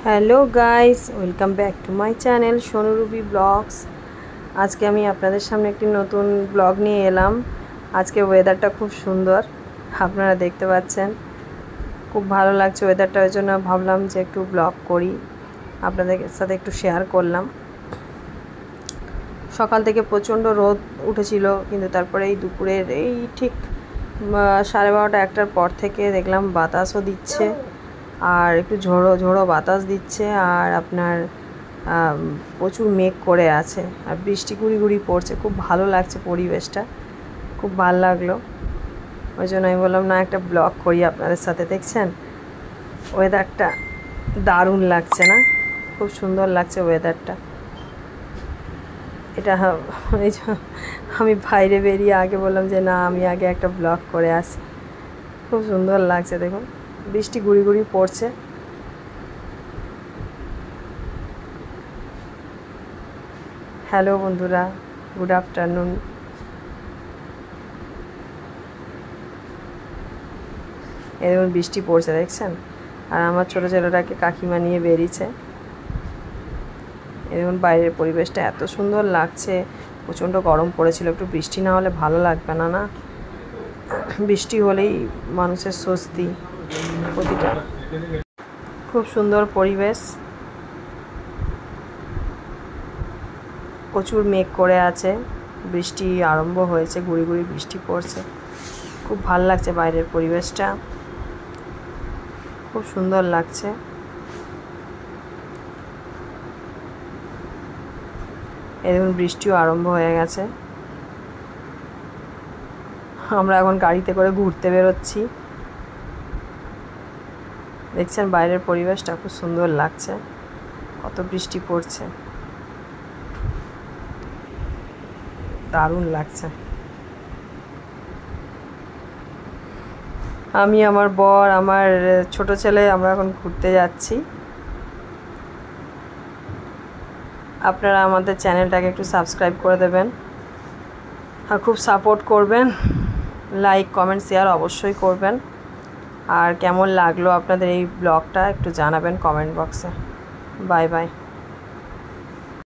Hello guys, welcome back to my channel Sonu Ruby vlogs. আজকে আমি আপনাদের সামনে একটি নতুন ব্লগ নিয়ে এলাম। আজকে ওয়েদারটা খুব সুন্দর, আপনারা দেখতে পাচ্ছেন। খুব ভালো লাগছে ওয়েদারটা, ওই জন্য ভাবলাম যে একটু ব্লগ করি, আপনাদের সাথে একটু শেয়ার করলাম। সকাল থেকে প্রচণ্ড রোদ উঠেছিল, কিন্তু তারপরে এই দুপুরের এই ঠিক 12:30-1টার পর থেকে দেখলাম বাতাসও দিচ্ছে, আর একটু ঝোড়ো ঝোড়ো বাতাস দিচ্ছে, আর আপনার প্রচুর মেঘ করে আছে, আর বৃষ্টি গুঁড়ি গুঁড়ি পড়ছে। খুব ভালো লাগছে পরিবেশটা, খুব ভালো লাগলো। ওই জন্য আমি বললাম না, একটা ব্লগ করি আপনাদের সাথে। দেখছেন ওয়েদারটা দারুণ লাগছে না? খুব সুন্দর লাগছে ওয়েদারটা। এটা আমি বাইরে বেরিয়ে আগে বললাম যে না, আমি আগে একটা ব্লগ করে আসি। খুব সুন্দর লাগছে, দেখুন বৃষ্টি গুঁড়ি গুঁড়ি পড়ছে। হ্যালো বন্ধুরা, গুড আফটারনুন। এই দেখুন বৃষ্টি পড়ছে, দেখছেন? আর আমার ছোটো ছেলেটাকে কাকিমা নিয়ে বেরিয়েছে। এই দেখুন বাইরের পরিবেশটা এত সুন্দর লাগছে। প্রচণ্ড গরম পড়েছিল, একটু বৃষ্টি না হলে ভালো লাগবে না, না? বৃষ্টি হলেই মানুষের স্বস্তি প্রতিটা। খুব সুন্দর পরিবেশ, প্রচুর মেঘ করে আছে, বৃষ্টি আরম্ভ হয়েছে, গুঁড়ি গুঁড়ি বৃষ্টি পড়ছে। খুব ভালো লাগছে বাইরের পরিবেশটা, খুব সুন্দর লাগছে। এই দেখুন বৃষ্টিও আরম্ভ হয়ে গেছে। আমরা এখন গাড়িতে করে ঘুরতে বেরোচ্ছি। দেখছেন বাইরের পরিবেশটা খুব সুন্দর লাগছে, কত বৃষ্টি পড়ছে, দারুণ লাগছে। আমি, আমার বর, আমার ছোট ছেলে, আমরা এখন ঘুরতে যাচ্ছি। আপনারা আমাদের চ্যানেলটাকে একটু সাবস্ক্রাইব করে দেবেন, আর খুব সাপোর্ট করবেন। লাইক, কমেন্ট, শেয়ার অবশ্যই করবেন। আর কেমন লাগলো আপনাদের এই ব্লগটা একটু জানাবেন কমেন্ট বক্সে। Bye bye.